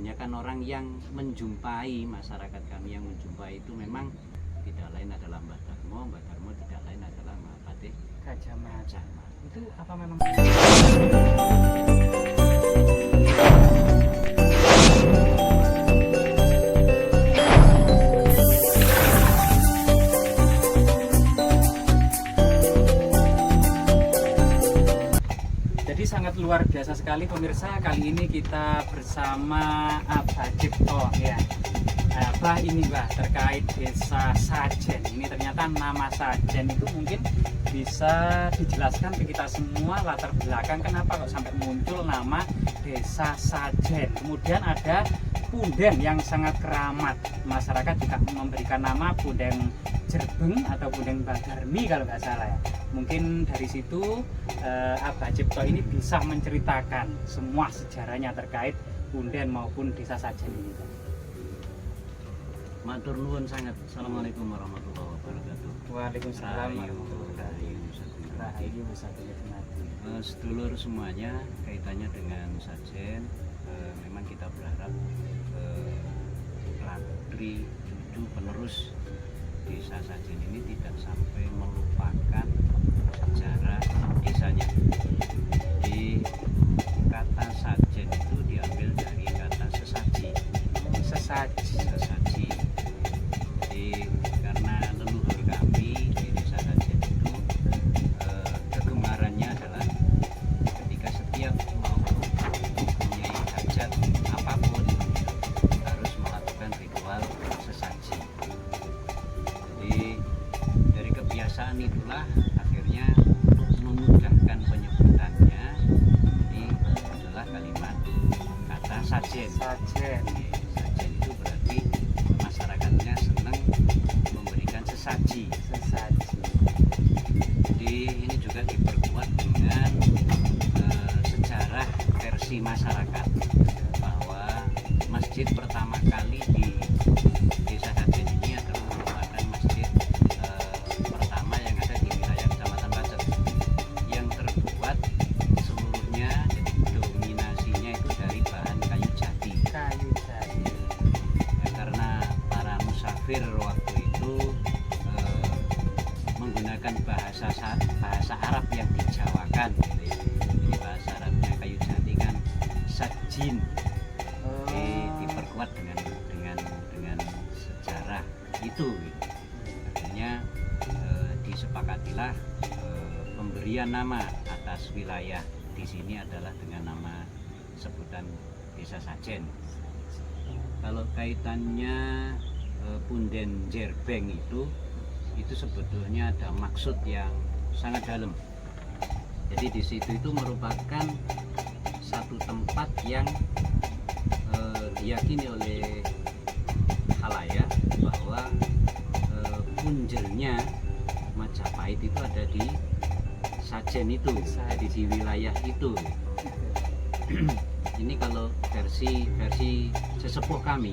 kebanyakan orang yang menjumpai, masyarakat kami yang menjumpai itu memang tidak lain adalah Mbah Darmo. Mbah Darmo tidak lain adalah Mahapatih Gajah Mada. Itu apa memang? Jadi sangat luar biasa sekali pemirsa. Kali ini kita bersama Abah Cipto ya. Bah ini Bah terkait desa Sajen. Ini ternyata nama Sajen itu mungkin bisa dijelaskan ke kita semua latar belakang kenapa kok sampai muncul nama desa Sajen. Kemudian ada punden yang sangat keramat. Masyarakat juga memberikan nama punden Jerbeng atau punden Mbah Darmi kalau nggak salah ya. Mungkin dari situ Abah Cipto ini bisa menceritakan semua sejarahnya terkait punden maupun desa Sajen ini. Matur nuwun sangat. Assalamualaikum warahmatullahi wabarakatuh. Waalaikumsalam Rahayu, Rahayu satu mati. Sedulur semuanya, kaitannya dengan Sajen, memang kita berharap putri cucu penerus desa Sajen ini tidak sampai melupakan sejarah desanya. Di kata Sajen itu diambil dari kata sesaji. Sesaji. Jadi karena leluhur kami di desa Sajen itu kegemarannya adalah ketika setiap mau mempunyai hajat apapun harus melakukan ritual sesaji. Jadi dari kebiasaan itulah akhirnya memudahkan penyebutannya ini adalah kalimat kata Sajen. Sajen itu berarti masyarakatnya senang memberikan sesaji. Jadi ini juga diperkuat dengan sejarah versi masyarakat bahwa masjid pertama kali di desa Sajen ini adalah merupakan masjid pertama yang ada di wilayah Kecamatan Pacet yang terbuat seluruhnya, jadi dominasinya itu dari bahan kayu jati. Ya, karena para musafir waktu itu menggunakan bahasa Arab yang dijawakan gitu ya. Jadi bahasa Arabnya kayu jati kan sajin. Diperkuat dengan sejarah itu gitu. Akhirnya disepakatilah pemberian nama atas wilayah di sini adalah dengan nama sebutan desa Sajen. Kalau kaitannya punden Jerbeng itu sebetulnya ada maksud yang sangat dalam. Jadi di situ itu merupakan satu tempat yang diyakini oleh khalayak bahwa punjernya Majapahit itu ada di Sajen itu, jadi di wilayah itu. Ini kalau versi sesepuh kami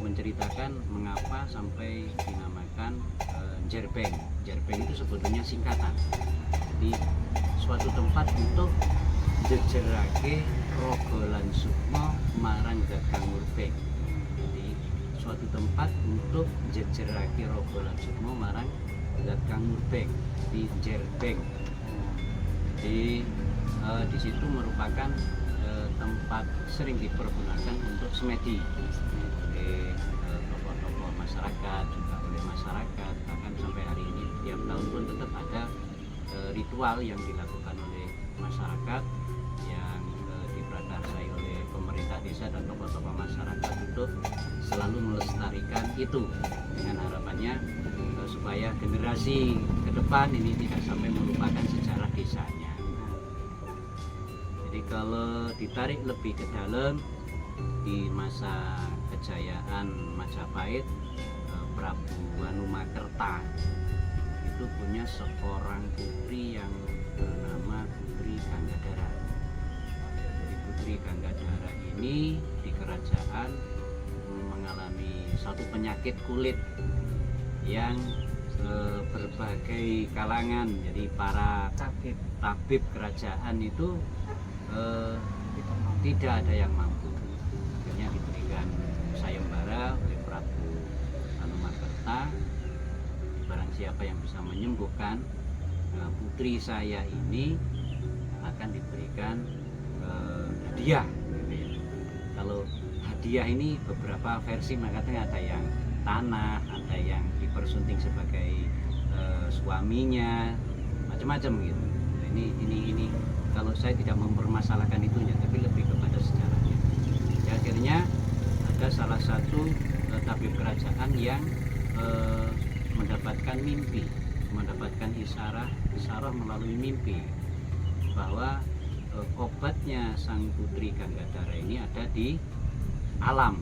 menceritakan mengapa sampai dinamakan Jerbeng. Jerbeng itu sebetulnya singkatan. Jadi suatu tempat untuk jejerake rogolan sukma marang gagang murbeng. Jadi suatu tempat untuk jejerake rogolan sukma marang gagang murbeng di Jerbeng. Jadi di situ merupakan tempat sering dipergunakan untuk semedi oleh tokoh-tokoh masyarakat, juga oleh masyarakat, bahkan sampai hari ini tiap tahun pun tetap ada ritual yang dilakukan oleh masyarakat yang diprakarsai oleh pemerintah desa dan tokoh-tokoh masyarakat untuk selalu melestarikan itu dengan harapannya supaya generasi ke depan ini tidak sampai melupakan sejarah desanya. Jadi kalau ditarik lebih ke dalam, di masa kejayaan Majapahit, Prabu Wanumakerta itu punya seorang putri yang bernama Putri Ganggadara. Jadi Putri Ganggadara ini di kerajaan mengalami satu penyakit kulit yang berbagai kalangan, jadi para tabib kerajaan itu tidak ada yang mampu. Akhirnya gitu. siapa yang bisa menyembuhkan putri saya ini akan diberikan hadiah gitu ya. Kalau hadiah ini beberapa versi, makanya ada yang tanah, ada yang dipersunting sebagai suaminya, macam-macam gitu. Nah, ini kalau saya tidak mempermasalahkan itunya, tapi lebih kepada sejarahnya. Jadi akhirnya ada salah satu tabib kerajaan yang mendapatkan mimpi, mendapatkan isyarah melalui mimpi bahwa obatnya sang putri Ganggadara ini ada di alam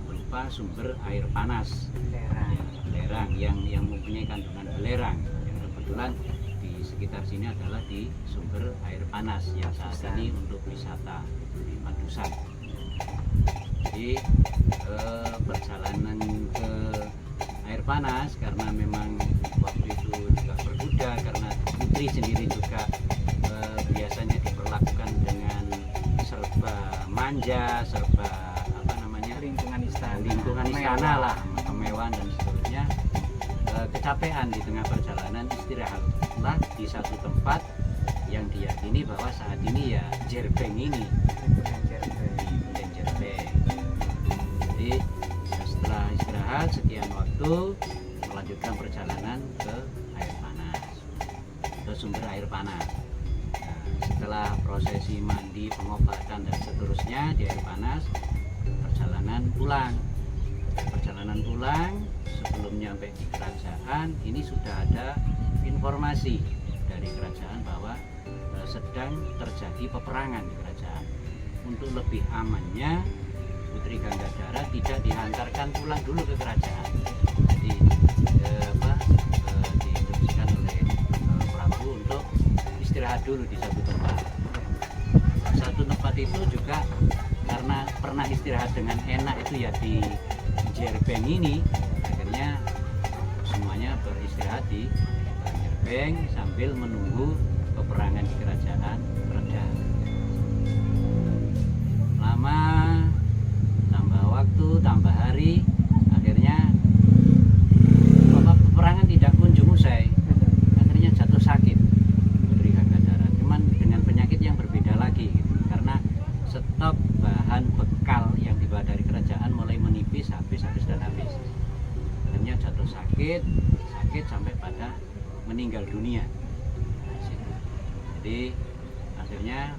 berupa sumber air panas belerang yang mempunyai kandungan belerang, yang kebetulan di sekitar sini adalah di sumber air panas yang saat ini untuk wisata di Padusan. Jadi perjalanan ke air panas karena memang waktu itu juga berkuda, karena putri sendiri juga biasanya diperlakukan dengan serba manja, serba apa namanya, lingkungan istana lah, kemewahan dan seterusnya. Kecapean di tengah perjalanan, istirahatlah di satu tempat yang diyakini bahwa saat ini ya Jerbeng ini, di Jerbeng. Jadi setelah istirahat sekian waktu, melanjutkan perjalanan ke air panas, ke sumber air panas. Nah, setelah prosesi mandi, pengobatan dan seterusnya di air panas, perjalanan pulang. Sebelum nyampe di kerajaan, ini sudah ada informasi dari kerajaan bahwa sedang terjadi peperangan di kerajaan. Untuk lebih amannya, Putri Ganggadara tidak dihantarkan pulang dulu ke kerajaan. Jadi diinstruksikan oleh Prabu untuk istirahat dulu di satu tempat. Satu tempat itu juga karena pernah istirahat dengan enak itu ya di Jerbeng ini, akhirnya semuanya beristirahat di Jerbeng sambil menunggu peperangan di kerajaan reda. Lama, tambah waktu, tambah hari, akhirnya peperangan tidak kunjung usai. Akhirnya jatuh sakit Putri Ganggadara, cuman dengan penyakit yang berbeda lagi gitu. Karena stok bahan bekal yang dibawa dari kerajaan mulai menipis, habis. Akhirnya jatuh sakit sampai pada meninggal dunia. Jadi akhirnya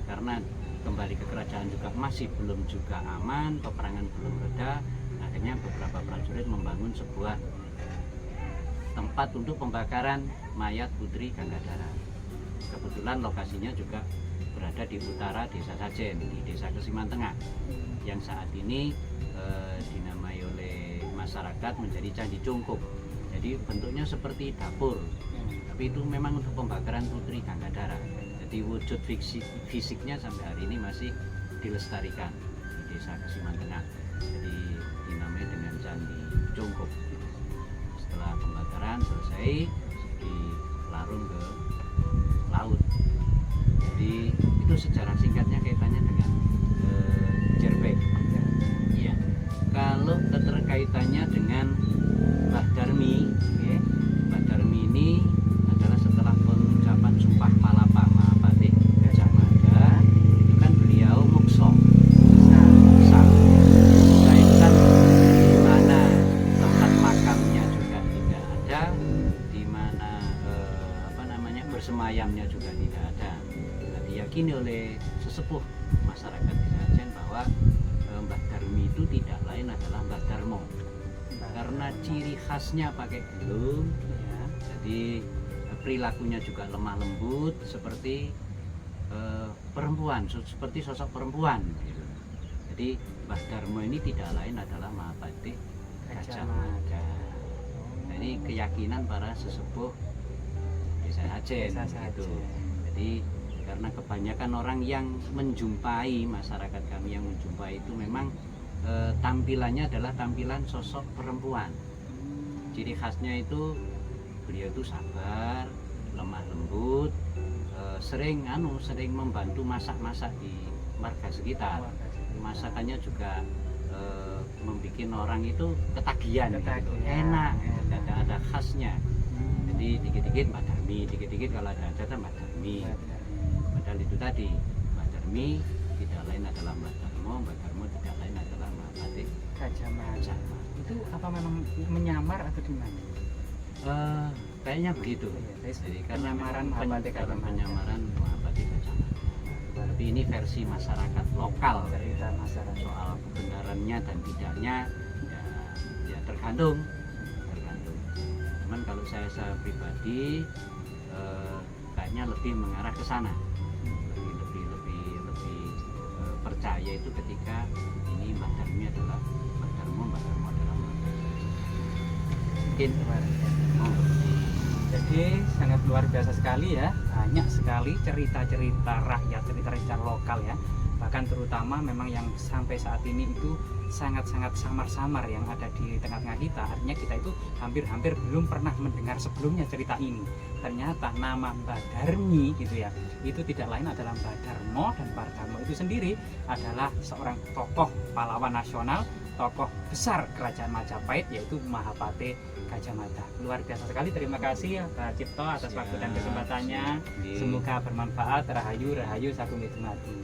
karena kembali ke kerajaan juga masih belum juga aman, peperangan belum reda, akhirnya beberapa prajurit membangun sebuah tempat untuk pembakaran mayat Putri Ganggadara. Kebetulan lokasinya juga berada di utara Desa Sajen, di Desa Kesiman Tengah, yang saat ini dinamai oleh masyarakat menjadi Candi Cungkup. Jadi bentuknya seperti dapur, tapi itu memang untuk pembakaran Putri Ganggadara. Jadi wujud fisiknya sampai hari ini masih dilestarikan di Desa Kesiman Tengah. Jadi dinamai dengan Candi Cungkup. Setelah pembakaran selesai, dilarung ke laut. Jadi itu sejarah singkatnya kaitannya dengan Jerbeng. Ya. Kalau keterkaitannya dengan Mbah Darmi, okay. Mbah Darmi ini adalah setelah pengucapan Sumpah Palapa Mahapatih Gajah Mada, itu kan beliau mukso. Nah, itu kan di mana tempat makamnya juga tidak ada, di mana bersemayamnya juga tidak ada. Nah, diyakini oleh sesepuh masyarakat di Sajen bahwa Mbah Darmi itu tidak lain adalah Mbah Darmo, karena ciri khasnya pakai gelung, ya. Jadi perilakunya juga lemah lembut seperti perempuan, seperti sosok perempuan gitu. Jadi Mbah Darmo ini tidak lain adalah Mahapatih Gajah Mada. Nah, ini keyakinan para sesepuh Desa Sajen gitu. Jadi karena kebanyakan orang yang menjumpai, masyarakat kami yang menjumpai itu memang tampilannya adalah tampilan sosok perempuan. Ciri khasnya itu beliau itu sabar, lemah lembut, sering membantu masak-masak di warga sekitar. Masakannya juga membuat orang itu ketagihan, gitu. Ketagihan. Enak, ada khasnya. Jadi dikit-dikit Mbak Darmi, dikit-dikit kalau ada hajatan Mbak Darmi. Padahal itu tadi Mbak Darmi tidak lain adalah Mbak Darmo tidak lain adalah Mbak Batik Gajah Mada. Sama. Itu apa memang menyamar atau gimana? Kayaknya begitu. Iya, Jadi karena penyamaran memang Mahabatik Gajah Mada. penyamaran Mahabatik Gajah Mada. Tapi ini versi masyarakat lokal, Cerita masyarakat. soal kebenarannya dan tidaknya ya tergantung. Cuman kalau saya pribadi kayaknya lebih mengarah ke sana, lebih percaya itu ketika ini Mbak Darmi adalah Mbak Darmo adalah Mbak Darmi. Mungkin Jadi sangat luar biasa sekali ya, banyak sekali cerita-cerita rakyat, cerita-cerita lokal ya. Bahkan terutama memang yang sampai saat ini itu sangat-sangat samar-samar yang ada di tengah-tengah kita. Artinya kita itu hampir-hampir belum pernah mendengar sebelumnya cerita ini. Ternyata nama Mbak Darmi gitu ya, itu tidak lain adalah Mbak Darmo, dan Mbak Darmo itu sendiri adalah seorang tokoh pahlawan nasional, tokoh besar kerajaan Majapahit, yaitu Mahapate Gajah Mada. Luar biasa sekali, terima kasih Pak Cipto atas waktu dan kesempatannya. Siap. Semoga bermanfaat. Rahayu, Rahayu, Sagung Itu Mati.